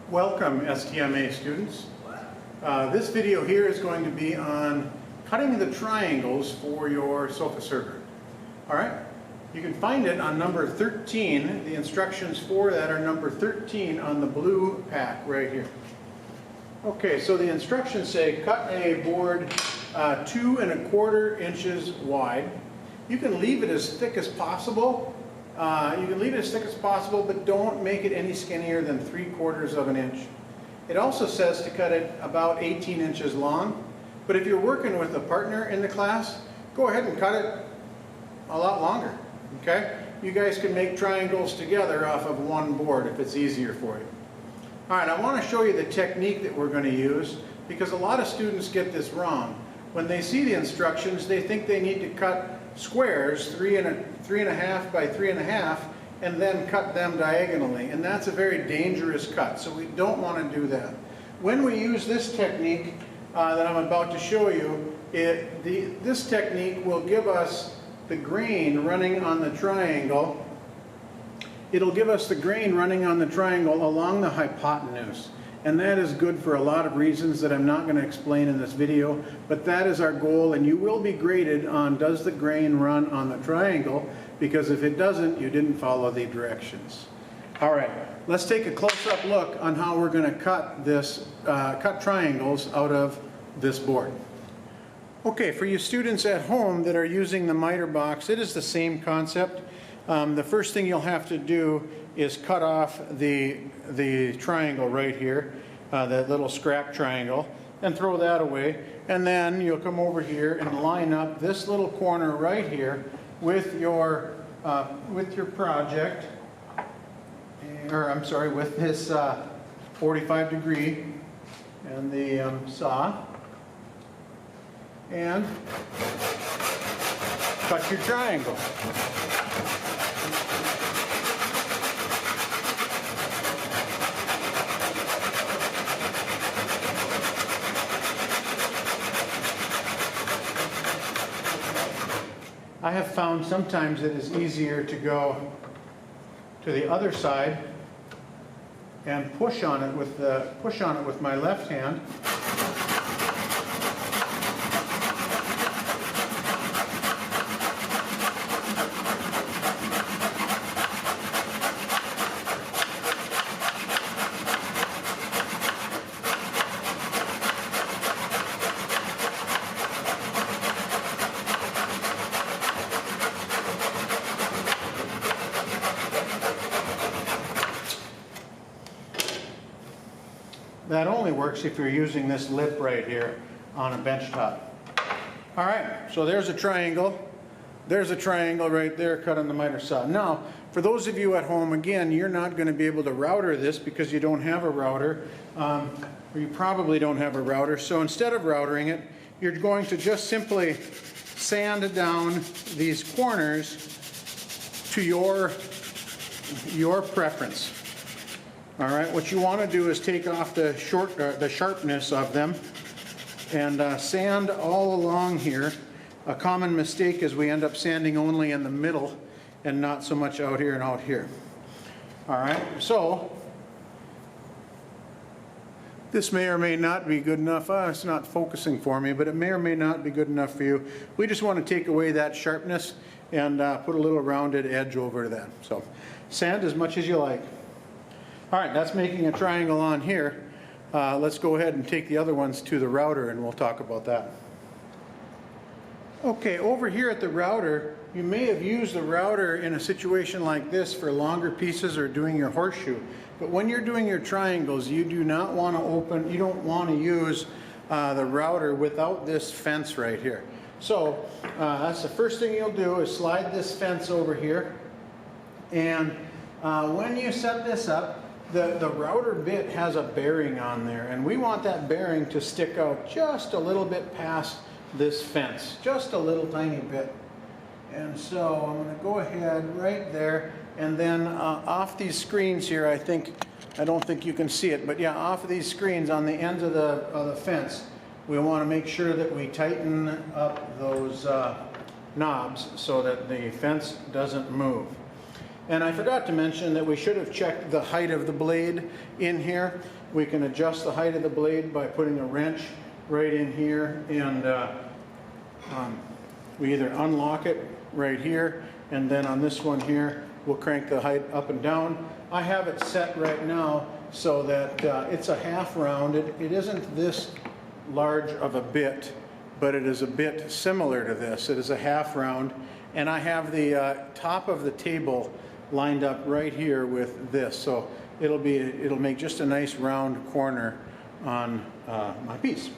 Welcome, STMA students. This video here is going to be on cutting the triangles for your sofa server. Alright, you can find it on number 13. The instructions for that are number 13 on the blue pack right here. Okay, so the instructions say cut a board 2 1/4 inches wide. You can leave it as thick as possible. But don't make it any skinnier than 3/4 of an inch. It also says to cut it about 18 inches long, but if you're working with a partner in the class, go ahead and cut it a lot longer, okay? You guys can make triangles together off of one board if it's easier for you. All right, I want to show you the technique that we're going to use because a lot of students get this wrong. When they see the instructions, they think they need to cut squares 3 1/2 by 3 1/2 and then cut them diagonally, and that's a very dangerous cut, so we don't want to do that. When we use this technique that I'm about to show you, this technique will give us the grain running on the triangle. It'll give us the grain running on the triangle along the hypotenuse. And that is good for a lot of reasons that I'm not going to explain in this video, but that is our goal, and you will be graded on does the grain run on the triangle, because if it doesn't, you didn't follow the directions. All right, let's take a close-up look on how we're going to cut triangles out of this board. Okay, for you students at home that are using the miter box, it is the same concept. The first thing you'll have to do is cut off the triangle right here, that little scrap triangle, and throw that away. And then you'll come over here and line up this little corner right here with your project, or I'm sorry, with this 45 degree and the saw, and cut your triangle. I have found sometimes it is easier to go to the other side and push on it with my left hand. That only works if you're using this lip right here on a bench top. All right, so there's a triangle. There's a triangle right there cut on the miter saw. Now, for those of you at home, again, you're not going to be able to router this because you don't have a router, or you probably don't have a router. So instead of routering it, you're going to just simply sand down these corners to your preference. All right, what you want to do is take off the sharpness of them and sand all along here. A common mistake is we end up sanding only in the middle and not so much out here and out here. All right, so this may or may not be good enough. It's not focusing for me, but it may or may not be good enough for you. We just want to take away that sharpness and put a little rounded edge over that. So sand as much as you like. All right, that's making a triangle on here. Let's go ahead and take the other ones to the router and we'll talk about that. Okay, over here at the router, you may have used the router in a situation like this for longer pieces or doing your horseshoe. But when you're doing your triangles, you do not want to you don't want to use the router without this fence right here. So that's the first thing you'll do is slide this fence over here. And when you set this up, the router bit has a bearing on there, and we want that bearing to stick out just a little bit past this fence, just a little tiny bit. And so I'm going to go ahead right there, and then off these screens here, I don't think you can see it, but yeah, off of these screens on the ends of the fence, we want to make sure that we tighten up those knobs so that the fence doesn't move. And I forgot to mention that we should have checked the height of the blade in here. We can adjust the height of the blade by putting a wrench right in here, and we either unlock it right here, and then on this one here, we'll crank the height up and down. I have it set right now so that it's a half round. It isn't this large of a bit, but it is a bit similar to this. It is a half round, and I have the top of the table lined up right here with this, so it'll make just a nice round corner on my piece.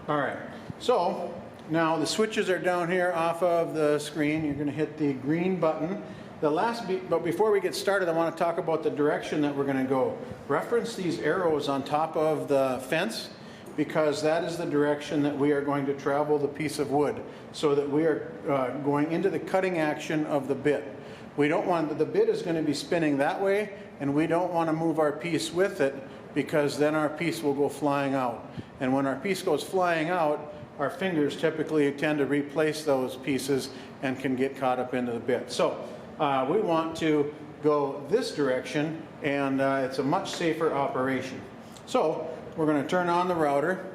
All right, so now the switches are down here off of the screen. You're going to hit the green button. But before we get started, I want to talk about the direction that we're going to go. Reference these arrows on top of the fence, because that is the direction that we are going to travel the piece of wood, so that we are going into the cutting action of the bit. We don't want, the bit is going to be spinning that way, and we don't want to move our piece with it, because then our piece will go flying out. And when our piece goes flying out, our fingers typically tend to replace those pieces and can get caught up into the bit. So we want to go this direction, and it's a much safer operation. So we're going to turn on the router.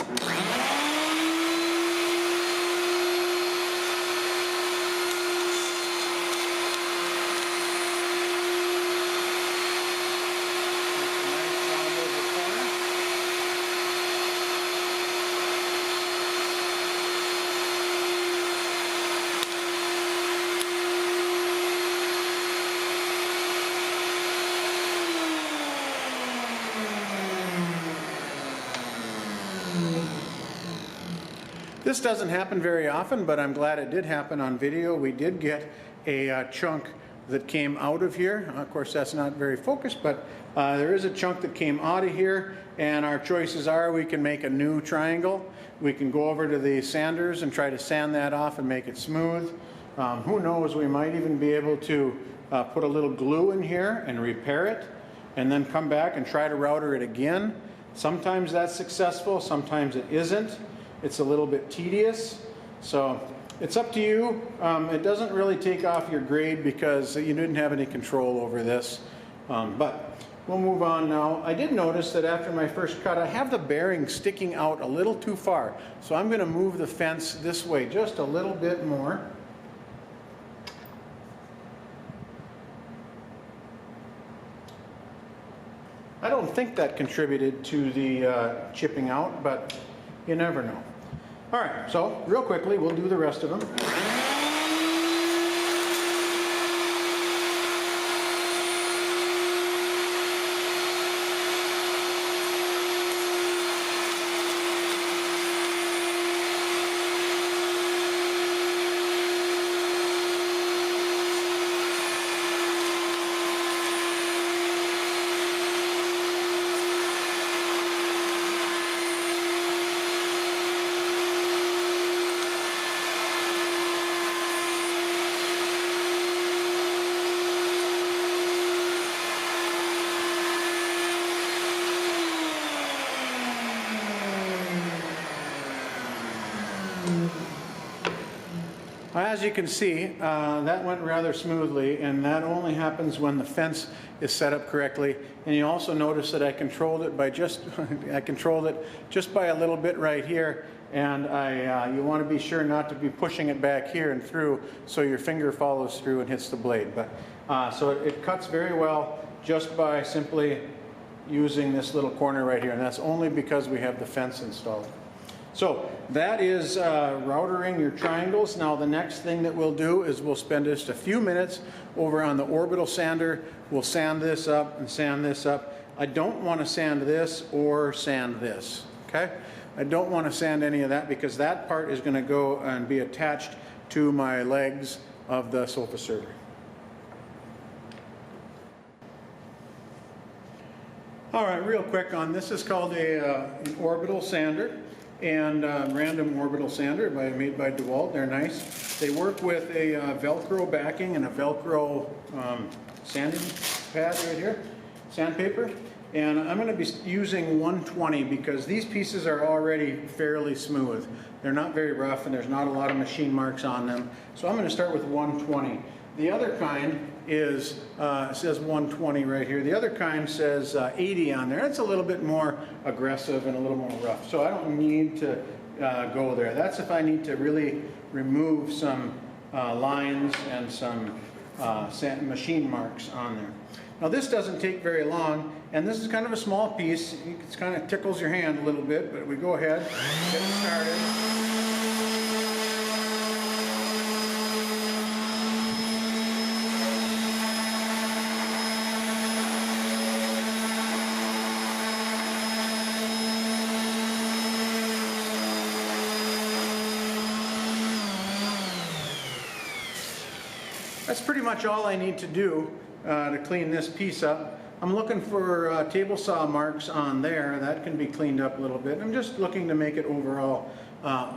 This doesn't happen very often, but I'm glad it did happen on video. We did get a chunk that came out of here. Of course, that's not very focused, but there is a chunk that came out of here, and our choices are we can make a new triangle. We can go over to the sanders and try to sand that off and make it smooth. Who knows, we might even be able to put a little glue in here and repair it, and then come back and try to router it again. Sometimes that's successful, sometimes it isn't. It's a little bit tedious, so it's up to you. It doesn't really take off your grade because you didn't have any control over this, but we'll move on now. I did notice that after my first cut, I have the bearing sticking out a little too far, so I'm going to move the fence this way just a little bit more. I don't think that contributed to the chipping out, but you never know. All right, so real quickly, we'll do the rest of them. As you can see, that went rather smoothly, and that only happens when the fence is set up correctly. And you also notice that I controlled it by just by a little bit right here, and you want to be sure not to be pushing it back here and through, so your finger follows through and hits the blade. But so it cuts very well just by simply using this little corner right here, and that's only because we have the fence installed. So that is routering your triangles. Now the next thing that we'll do is we'll spend just a few minutes over on the orbital sander. We'll sand this up and sand this up. I don't want to sand this or sand this, okay? I don't want to sand any of that because that part is going to go and be attached to my legs of the sofa server. All right, real quick on this is called an orbital sander. And random orbital sander made by DeWalt. They're nice. They work with a Velcro backing and a Velcro sanding pad right here, sandpaper. And I'm going to be using 120 because these pieces are already fairly smooth. They're not very rough and there's not a lot of machine marks on them. So I'm going to start with 120. The other kind is says 120 right here. The other kind says 80 on there. It's a little bit more aggressive and a little more rough. So I don't need to go there. That's if I need to really remove some lines and some machine marks on there. Now this doesn't take very long, and this is kind of a small piece. It kind of tickles your hand a little bit, but we go ahead, get it started. That's pretty much all I need to do to clean this piece up. I'm looking for table saw marks on there. That can be cleaned up a little bit. I'm just looking to make it overall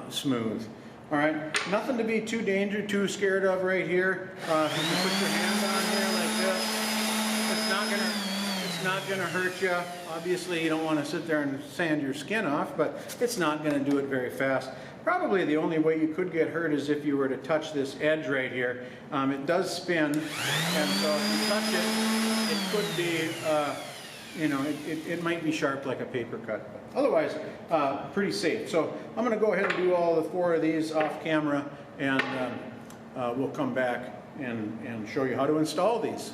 smooth. All right, nothing to be too scared of right here. If you put your hand on here like this, it's not gonna hurt you. Obviously, you don't want to sit there and sand your skin off, but it's not going to do it very fast. Probably the only way you could get hurt is if you were to touch this edge right here. It does spin, and so if you touch it, it could be, you know, it might be sharp like a paper cut. But otherwise, pretty safe. So I'm going to go ahead and do all the 4 of these off camera, and we'll come back and show you how to install these.